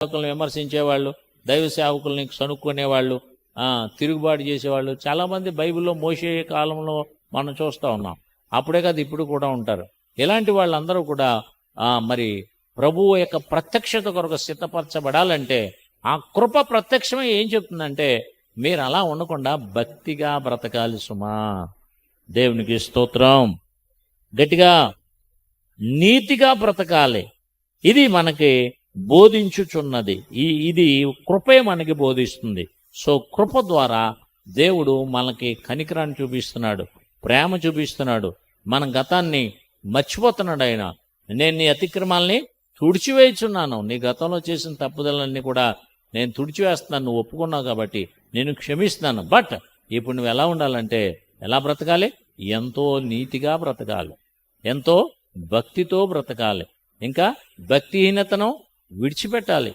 సేవకులను విమర్శించేవాళ్ళు, దైవ సేవకుల్ని సనుక్కునేవాళ్ళు, తిరుగుబాటు చేసేవాళ్ళు చాలామంది బైబిల్లో మోషే కాలంలో మనం చూస్తూ ఉన్నాం. అప్పుడే కాదు ఇప్పుడు కూడా ఉంటారు. ఇలాంటి వాళ్ళందరూ కూడా మరి ప్రభువు యొక్క ప్రత్యక్షత కొరకు సిద్ధపరచబడాలంటే ఆ కృప ప్రత్యక్షమే ఏం చెప్తుందంటే మీరు అలా ఉండకుండా భక్తిగా బ్రతకాలి సుమా. దేవునికి స్తోత్రం. గట్టిగా నీతిగా బ్రతకాలి. ఇది మనకి బోధించుచున్నది. ఇది కృపే మనకి బోధిస్తుంది. సో కృప ద్వారా దేవుడు మనకి కనికరాన్ని చూపిస్తున్నాడు, ప్రేమ చూపిస్తున్నాడు. మన గతాన్ని మర్చిపోతున్నాడు ఆయన. నేను నీ అతిక్రమాల్ని తుడిచివేయుచున్నాను, నీ గతంలో చేసిన తప్పుదలన్నీ కూడా నేను తుడిచివేస్తున్నాను, నువ్వు ఒప్పుకున్నావు కాబట్టి నేను క్షమిస్తున్నాను. బట్ ఇప్పుడు నువ్వు ఎలా ఉండాలంటే ఎలా బ్రతకాలి? ఎంతో నీతిగా బ్రతకాలి, ఎంతో భక్తితో బ్రతకాలి, ఇంకా భక్తిహీనతను విడిచిపెట్టాలి.